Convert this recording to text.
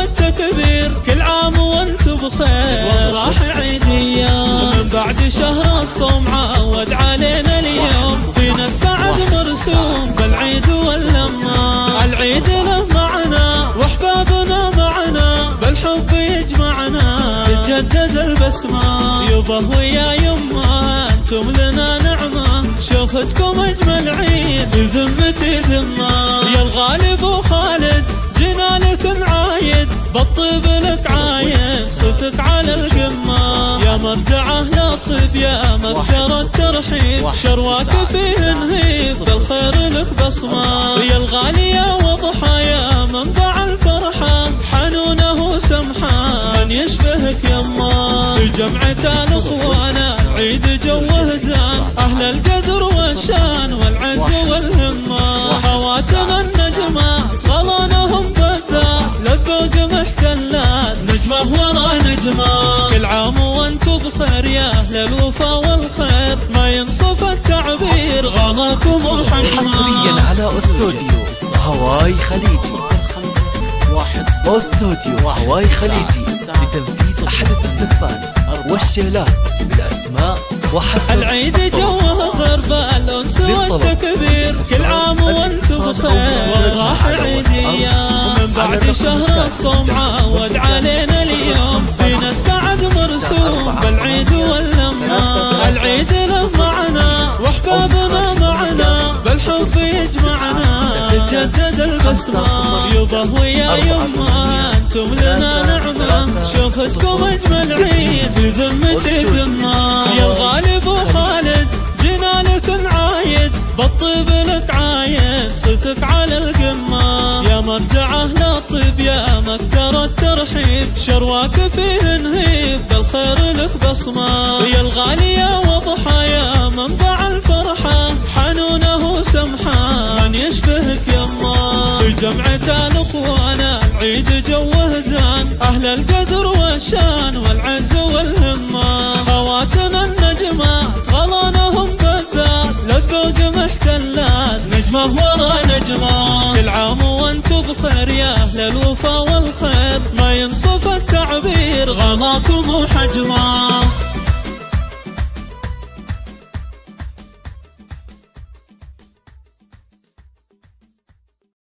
والتكبير، كل عام وانتم بخير وافراح عيدية. من بعد شهر الصوم عود علينا اليوم، فينا السعد مرسوم بالعيد واللمة. العيد له معنا واحبابنا معنا، بالحب يجمعنا تتجدد البسمة. يبه ويا يمه انتم لنا نعمة، شوفتكم اجمل عيد في ذمتي ذمة. يا الغالب وخالد جينا لك نعايد، بالطيب لك عايد صوتك على القمة. يا مرجعه للطيب يا مقدر الترحيب، شرواك فيه نهيب بالخير لك بصمة. يا الغالية وضحايا منبع الفرحة، حنونه سمحة من يشبهك يما. في جمعة الاخوانا عيد جوه زان، اهل القدر والشان والعز والهمة. حواسنا النجمة صلانهم بالذات، للذوق محتلات نجمة ورا نجمة. كل عام وانتم بخير يا اهل الوفا والخير، ما ينصف التعبير غلاكم وحجمة. حصريا على استوديو هواي خليجي، استوديو هواي خليجي لتنفيذ احدث الزفان والشيلات بالاسماء وحسب. العيد جوه غرب الانس والتكبير، كل عام وانتم بخير وافراح عيدية. من بعد شهر الصوم عود علينا اليوم، فينا السعد مرسوم بالعيد واللمة. العيد له معنا واحبابنا معنا، بالحب يجمعنا تتجدد البسمة. يبه ويا يمه انتم لنا نعمة، شوفتكم اجمل عيد في ذمتي ذمة. يا الغالب وخالد جينا لك نعايد، بالطيب لك عايد صوتك على القمة. يا مرجعه للطيب يا مقدر الترحيب، شرواك فيه نهيب بالخير لك بصمة. يا الغالية وضحايا منبع الفرحة، حنونه سمحة من يشبهك يما. في جمعة الاخوانا العيد جوه زان، اهل القدر والشان والعز والهمة. خواتنا النجمات غلانهم بالذات، للذوق محتلات نجمة ورا نجمة. كل عام وانتم بخير يا اهل الوفا والخير، ما ينصف التعبير غلاكم وحجمة.